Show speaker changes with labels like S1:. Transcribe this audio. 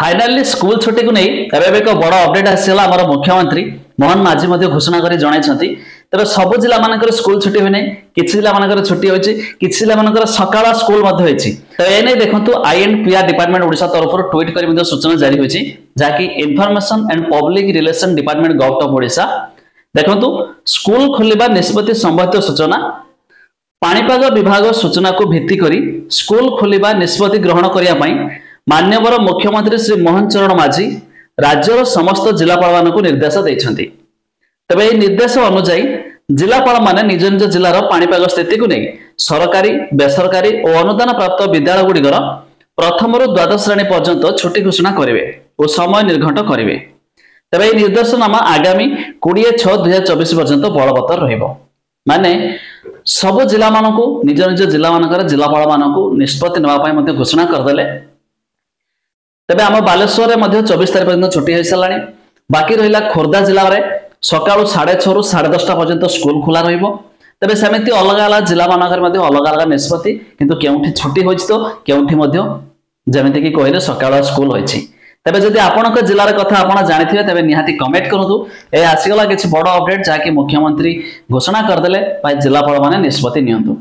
S1: Finally school छुट्टी को नहीं एवं एक बड़ अपडेट आसीगला आम मुख्यमंत्री मोहन माझी घोषणा कर जन तेज सब जिला मान स्कूल छुट्टी हुए कि जिला मान छुट्टी होती कि जिला मान सकाल स्कूल तो ये देखो INPR डिपार्टमेंट ओडिशा तरफ ट्वीट कर सूचना जारी होती जहाँकि information and public relation department government of Odisha देखो स्कूल खोलिबा निष्पत्ति संबंधित सूचना पाणीपाग विभाग सूचना को भित्ति करी स्कूल खोलिबा निष्पत्ति ग्रहण करने मान्यवर मुख्यमंत्री श्री मोहन चरण माझी राज्यर समस्त जिलापाल मान निर्देश देते तेज यह निर्देश अनुजाई जिलापाल माने निज निज जिलार पाणीपाग स्थिति को नहीं सरकारी बेसरकारी और अनुदान प्राप्त विद्यालय गुड़िकर प्रथम रु द्वादश श्रेणी पर्यंत छुट्टी घोषणा करेंगे और समय निर्घंट करेंगे तेज यह निर्देशनामा आगामी 20/6/2024 पर्यंत बलवत्तर माने सब जिला मान निज निज जिला मान जिलापाल मान निष्पत्ति नापी घोषणा करदे तेज आम बालेश्वर 24 तारीख पर्यंत छुट्टी हो सारा बाकी रहा खोर्धा जिले में सका 6:30 रु 10:30 पर्यंत स्कूल खोला तेज सेमती अलग अलग जिला मानक अलग अलग निष्पत्ति किंतु केउठी छुट्टी होछि तो केउठी मध्य जेमिति कि कहले सकाळ स्कूल होछि तेबे जदि आपनक जिलार कथा आपण जानिथिबे तेबे निहाती कमेंट करंतु ए आसीगला किछि बड़ अपडेट जाकि मुख्यमंत्री घोषणा करदेले जिलापाल माने निष्पत्ति नियंतु।